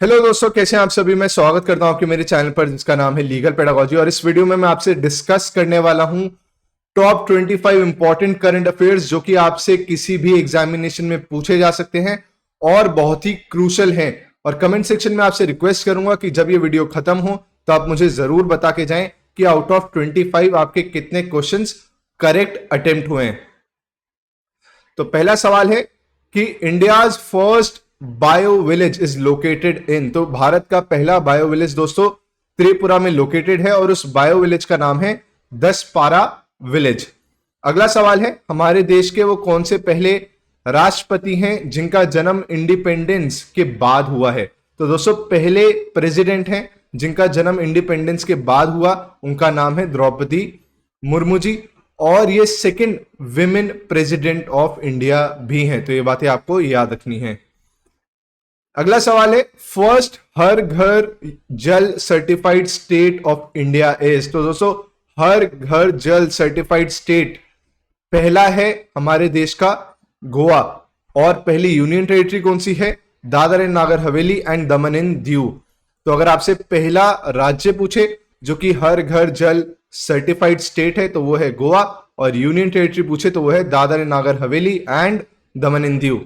Hello दोस्तों, कैसे हैं आप सभी। मैं स्वागत करता हूं आपके मेरे चैनल पर जिसका नाम है लीगल पेडागोजी। और इस वीडियो में मैं आपसे डिस्कस करने वाला हूं टॉप 25 इंपॉर्टेंट करंट अफेयर्स जो कि आपसे किसी भी एग्जामिनेशन में पूछे जा सकते हैं और बहुत ही क्रूशल हैं। और कमेंट सेक्शन में आपसे रिक्वेस्ट करूंगा कि जब ये वीडियो खत्म हो तो आप मुझे जरूर बता के जाएं कि आउट ऑफ 25 आपके कितने क्वेश्चंस करेक्ट अटेम्प्ट हुए हैं। तो पहला सवाल है कि India's first bio village is located in. तो भारत का पहला बायो विलेज दोस्तों त्रिपुरा में लोकेटेड है और उस बायो विलेज का नाम है दसपारा विलेज। अगला सवाल है, हमारे देश के वो कौन से पहले राष्ट्रपति हैं जिनका जन्म इंडिपेंडेंस के बाद हुआ है। तो दोस्तों पहले प्रेसिडेंट हैं जिनका जन्म इंडिपेंडेंस के बाद हुआ, उनका नाम है द्रौपदी मुर्मू जी। और ये second women president of India भी हैं, तो ये बातें आपको याद रखनी है। अगला सवाल है, फर्स्ट हर घर जल certified state of India is. तो दोस्तों हर घर जल सर्टिफाइड स्टेट पहला है हमारे देश का गोवा। और पहली यूनियन टेरिटरी कौन सी है? Dadar and Nagar Haveli and Daman and Diu. तो अगर आपसे पहला राज्य पूछे जो कि हर घर जल सर्टिफाइड स्टेट है तो वो है गोवा, और यूनियन टेरिटरी पूछे तो वो है Dadar and Nagar Haveli and Daman and Diu.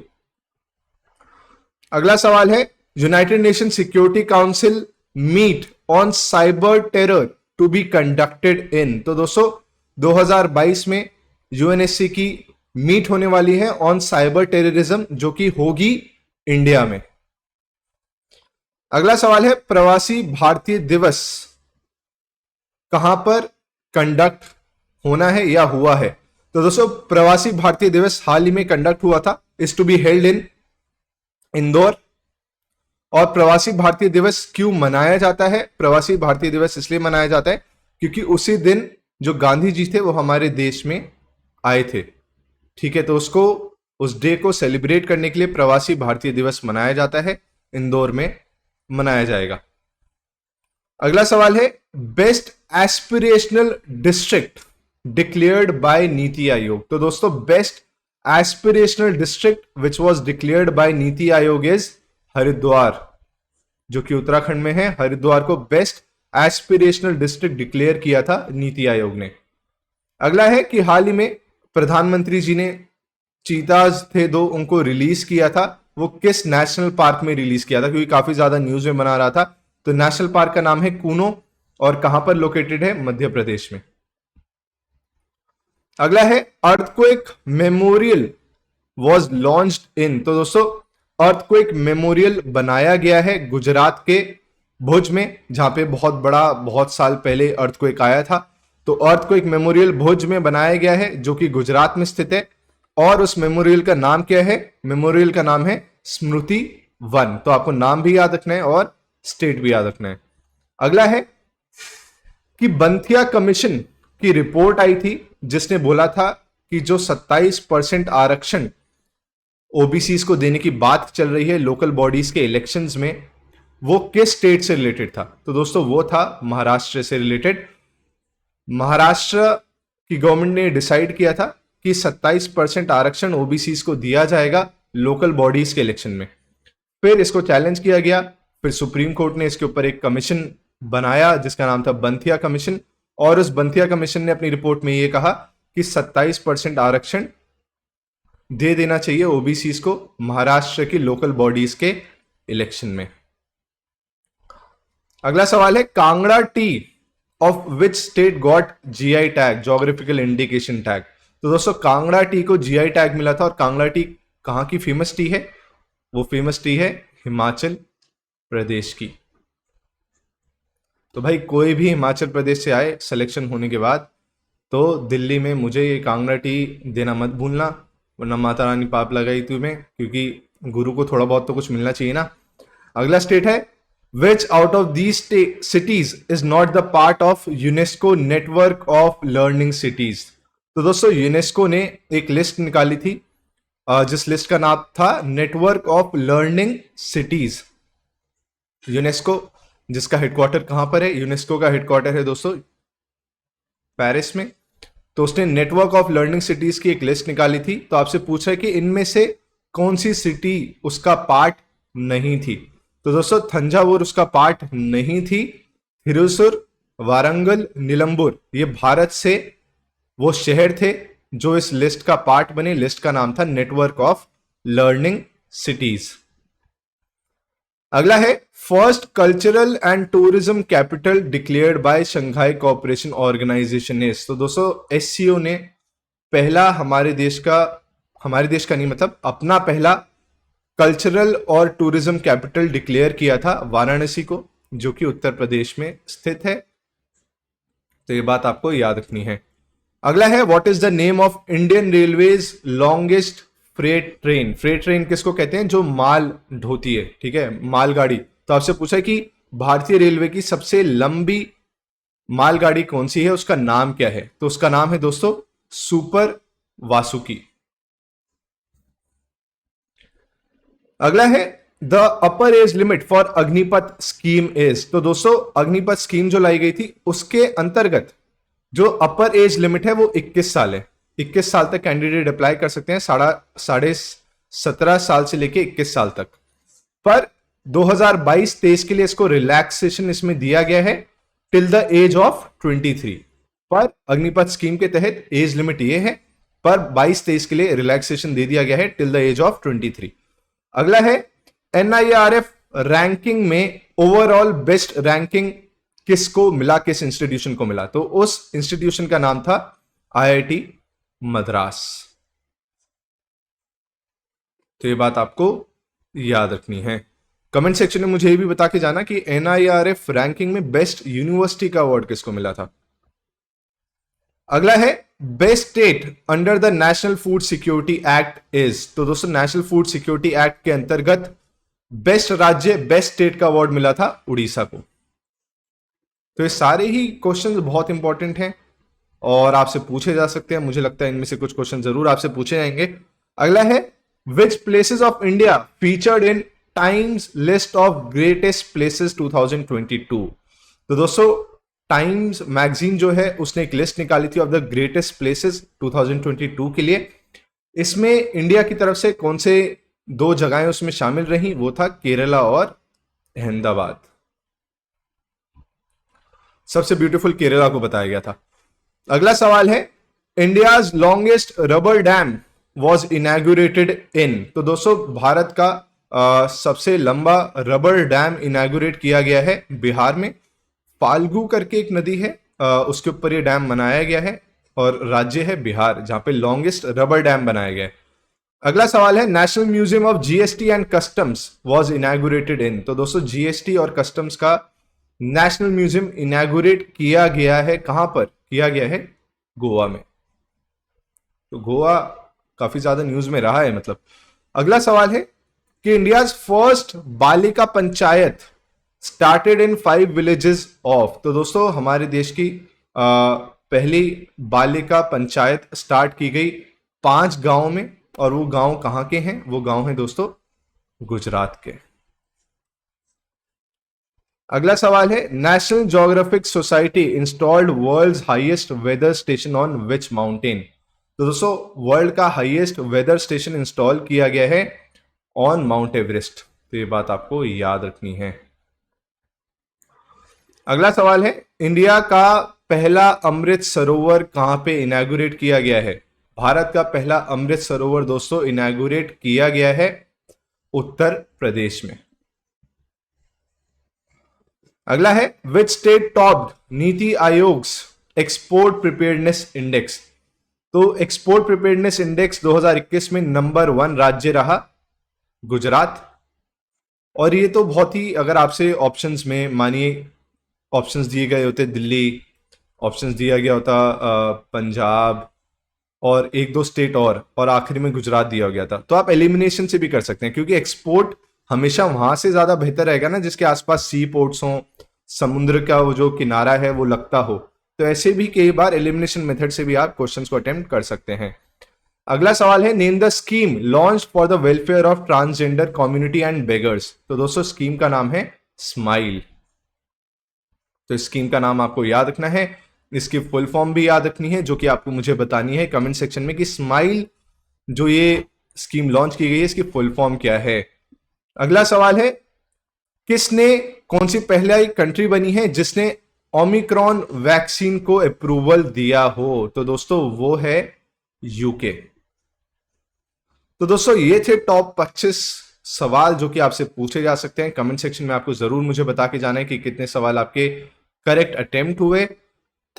अगला सवाल है, United Nation Security Council meet on cyber terror to be conducted in. तो दोस्तों 2022 में यूएनएससी की मीट होने वाली है ऑन साइबर टेररिज्म जो कि होगी इंडिया में। अगला सवाल है, प्रवासी भारतीय दिवस कहां पर कंडक्ट होना है या हुआ है। तो दोस्तों प्रवासी भारतीय दिवस हाल ही में कंडक्ट हुआ था, is to be held in Indore. और प्रवासी भारतीय दिवस क्यों मनाया जाता है? प्रवासी भारतीय दिवस इसलिए मनाया जाता है क्योंकि उसी दिन जो गांधी जी थे वो हमारे देश में आए थे। ठीक है, तो उसको उस डे को सेलिब्रेट करने के लिए प्रवासी भारतीय दिवस मनाया जाता है, इंदौर में मनाया जाएगा। अगला सवाल है, best aspirational district declared by NITI Aayog. तो दोस्तों best aspirational district which was declared by NITI Aayog is Haridwar, जो कि उत्तराखंड में है। हरिद्वार को बेस्ट एस्पिरेशनल डिस्ट्रिक्ट डिक्लेयर किया था नीति आयोग ने। अगला है कि हाल ही में प्रधानमंत्री जी ने चीताज थे दो, उनको रिलीज किया था, वो किस नेशनल पार्क में रिलीज किया था? क्योंकि काफी ज्यादा न्यूज में बना रहा था। तो नेशनल पार्क का नाम है कूनो और कहां पर लोकेटेड है? मध्य प्रदेश में। अगला है, earthquake memorial was launched in. तो दोस्तों अर्थक्वेक मेमोरियल बनाया गया है गुजरात के भुज में, जहां पे बहुत साल पहले अर्थक्वेक आया था। तो अर्थक्वेक मेमोरियल भुज में बनाया गया है जो कि गुजरात में स्थित है। और उस मेमोरियल का नाम क्या है? मेमोरियल का नाम है स्मृति वन। तो आपको नाम भी याद रखना है और स्टेट भी याद रखना है। अगला है कि बंथिया कमीशन की रिपोर्ट आई थी जिसने बोला था कि जो 27% आरक्षण ओबीसी को देने की बात चल रही है लोकल बॉडीज के इलेक्शंस में, वो किस स्टेट से रिलेटेड था? तो दोस्तों वो था महाराष्ट्र से रिलेटेड। महाराष्ट्र की गवर्नमेंट ने डिसाइड किया था कि 27% आरक्षण ओबीसी को दिया जाएगा लोकल बॉडीज के इलेक्शन में। फिर इसको चैलेंज किया गया, फिर सुप्रीम कोर्ट ने इसके ऊपर एक कमीशन बनाया जिसका नाम था बंथिया कमीशन। और उस बंथिया कमीशन ने अपनी रिपोर्ट में यह कहा कि 27% आरक्षण दे देना चाहिए ओबीसी को महाराष्ट्र की लोकल बॉडीज के इलेक्शन में। अगला सवाल है, Kangra T of which state got GI tag, geographical indication tag. तो दोस्तों कांगड़ा टी को जीआई टैग मिला था। और कांगड़ा टी कहां की फेमस टी है? वो फेमस टी है हिमाचल प्रदेश की। तो भाई कोई भी हिमाचल प्रदेश से आए सिलेक्शन होने के बाद तो दिल्ली में मुझे ये कांगड़ा टी देना मत भूलना, वरना माता रानी पाप लगाई तुम्हें, क्योंकि गुरु को थोड़ा बहुत तो कुछ मिलना चाहिए ना। अगला स्टेट है, विच out of these cities is not the part of UNESCO network of learning cities. तो दोस्तों यूनेस्को ने एक लिस्ट निकाली थी जिस लिस्ट का नाम था network of learning cities. UNESCO जिसका हेडक्वार्टर कहां पर है? यूनेस्को का हेडक्वार्टर है दोस्तों पेरिस में। तो उसने नेटवर्क ऑफ लर्निंग सिटीज की एक लिस्ट निकाली थी। तो आपसे पूछा है कि इनमें से कौन सी सिटी उसका पार्ट नहीं थी। तो दोस्तों थंजावुर उसका पार्ट नहीं थी। थिरुसुर, वारंगल, निलंबुर ये भारत से वो शहर थे जो इस लिस्ट का पार्ट बने। लिस्ट का नाम था नेटवर्क ऑफ लर्निंग सिटीज। अगला है first cultural and tourism capital declared by Shanghai Cooperation Organisation is. तो दोस्तों एससीओ ने पहला हमारे देश का नहीं मतलब अपना पहला कल्चरल और टूरिज्म कैपिटल डिक्लेयर किया था वाराणसी को, जो कि उत्तर प्रदेश में स्थित है। तो ये बात आपको याद रखनी है। अगला है what is the name of Indian railways longest freight train. Freight train किसको कहते हैं? जो माल ढोती है, ठीक है, मालगाड़ी। तो आपसे पूछा है कि भारतीय रेलवे की सबसे लंबी मालगाड़ी कौन सी है, उसका नाम क्या है? तो उसका नाम है दोस्तों सुपर वासुकी। अगला है the upper age limit for Agnipath scheme is. तो दोस्तों अग्निपथ स्कीम जो लाई गई थी उसके अंतर्गत जो अपर एज लिमिट है वो 21 साल है। 21 साल तक कैंडिडेट अप्लाई कर सकते हैं, 17.5 साल से लेके 21 साल तक। पर 2022-23 के लिए इसको रिलैक्सेशन इसमें दिया गया है टिल द एज ऑफ 23। पर अग्निपथ स्कीम के तहत एज लिमिट ये है, पर 22-23 के लिए रिलैक्सेशन दे दिया गया है टिल द एज ऑफ 23। अगला है एनआईआरएफ रैंकिंग में ओवरऑल बेस्ट रैंकिंग किसको मिला, किस इंस्टीट्यूशन को मिला? तो उस इंस्टीट्यूशन का नाम था आईआईटी मद्रास। तो ये बात आपको याद रखनी है। कमेंट सेक्शन में मुझे ये भी बता के जाना कि एनआईआरएफ रैंकिंग में बेस्ट यूनिवर्सिटी का अवार्ड किसको मिला था। अगला है best state under the national food security act is. तो दोस्तों नेशनल फूड सिक्योरिटी एक्ट के अंतर्गत बेस्ट राज्य, बेस्ट स्टेट का अवार्ड मिला था उड़ीसा को। तो ये सारे ही क्वेश्चंस बहुत इंपॉर्टेंट हैं और आपसे पूछे जा सकते हैं। मुझे लगता है इनमें से कुछ क्वेश्चन जरूर आपसे पूछे जाएंगे। अगला है which places of India featured in Times list of greatest places 2022। तो दोस्तों टाइम्स मैगजीन जो है उसने एक लिस्ट निकाली थी ऑफ द ग्रेटेस्ट प्लेसेस 2022 के लिए। इसमें इंडिया की तरफ से कौन से 2 जगहें उसमें शामिल रही, वो था केरला और अहमदाबाद। सबसे ब्यूटीफुल केरला को बताया गया था। अगला सवाल है India's longest rubber dam was inaugurated in. तो दोस्तों भारत का सबसे लंबा रबर डैम इनैगुरेट किया गया है बिहार में। फाल्गु करके एक नदी है, उसके ऊपर ये डैम बनाया गया है और राज्य है बिहार, जहां पे लॉन्गेस्ट रबर डैम बनाया गया है। अगला सवाल है national museum of GST and customs was inaugurated in. तो दोस्तों जीएसटी और कस्टम्स का नेशनल म्यूजियम इनैगुरेट किया गया है, कहां पर किया गया है? गोवा में। तो गोवा काफी ज्यादा न्यूज में रहा है मतलब। अगला सवाल है कि इंडियाज फर्स्ट बालिका panchayat started in 5 villages of. तो दोस्तों हमारे देश की पहली बालिका पंचायत स्टार्ट की गई 5 गांव में, और वो गांव कहां के हैं? वो गांव है दोस्तों गुजरात के। अगला सवाल है National Geographic Society installed world's highest weather station on which mountain. तो दोस्तों वर्ल्ड का हाईएस्ट वेदर स्टेशन इंस्टॉल किया गया है ऑन माउंट एवरेस्ट। तो ये बात आपको याद रखनी है। अगला सवाल है इंडिया का पहला अमृत सरोवर कहां पे इनैगुरेट किया गया है? भारत का पहला अमृत सरोवर दोस्तों इनैगुरेट किया गया है उत्तर प्रदेश में। अगला है विच स्टेट टॉप्ड नीति आयोग्स एक्सपोर्ट प्रिपेयर्डनेस इंडेक्स। तो एक्सपोर्ट प्रिपेयर्डनेस इंडेक्स 2021 में नंबर 1 राज्य रहा गुजरात। और ये तो बहुत ही, अगर आपसे ऑप्शंस में मानिए ऑप्शंस दिए गए होते दिल्ली, ऑप्शंस दिया गया होता पंजाब और 1-2 स्टेट और आखिरी में गुजरात दिया गया था, तो आप एलिमिनेशन से भी कर सकते हैं, क्योंकि एक्सपोर्ट हमेशा वहां से ज्यादा बेहतर रहेगा ना जिसके आसपास सी पोर्ट्स हो, समुद्र का वो जो किनारा है वो लगता हो। तो ऐसे भी कई बार एलिमिनेशन मेथड से भी आप क्वेश्चंस को अटेम्प्ट कर सकते हैं। अगला सवाल है name the scheme launch for the welfare of transgender community and beggars. तो दोस्तों स्कीम का नाम है स्माइल। तो इस स्कीम का नाम आपको याद रखना है, इसकी फुल फॉर्म भी याद रखनी है, जो कि आपको मुझे बतानी है कमेंट सेक्शन में कि स्माइल जो ये स्कीम लॉन्च की गई है इसकी फुल फॉर्म क्या है। अगला सवाल है किसने, कौन सी पहली कंट्री बनी है जिसने ओमिक्रॉन वैक्सीन को अप्रूवल दिया हो? तो दोस्तों वो है यूके। तो दोस्तों ये थे टॉप 25 सवाल जो कि आपसे पूछे जा सकते हैं। कमेंट सेक्शन में आपको जरूर मुझे बता के जाना है कि कितने सवाल आपके करेक्ट अटेम्प्ट हुए।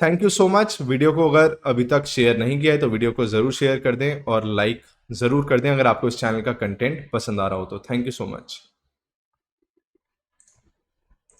Thank you so much. Video को अगर अभी तक शेयर नहीं किया है तो वीडियो को जरूर शेयर कर दें और लाइक जरूर कर दें अगर आपको इस चैनल का कंटेंट पसंद आ रहा हो तो। Thank you so much.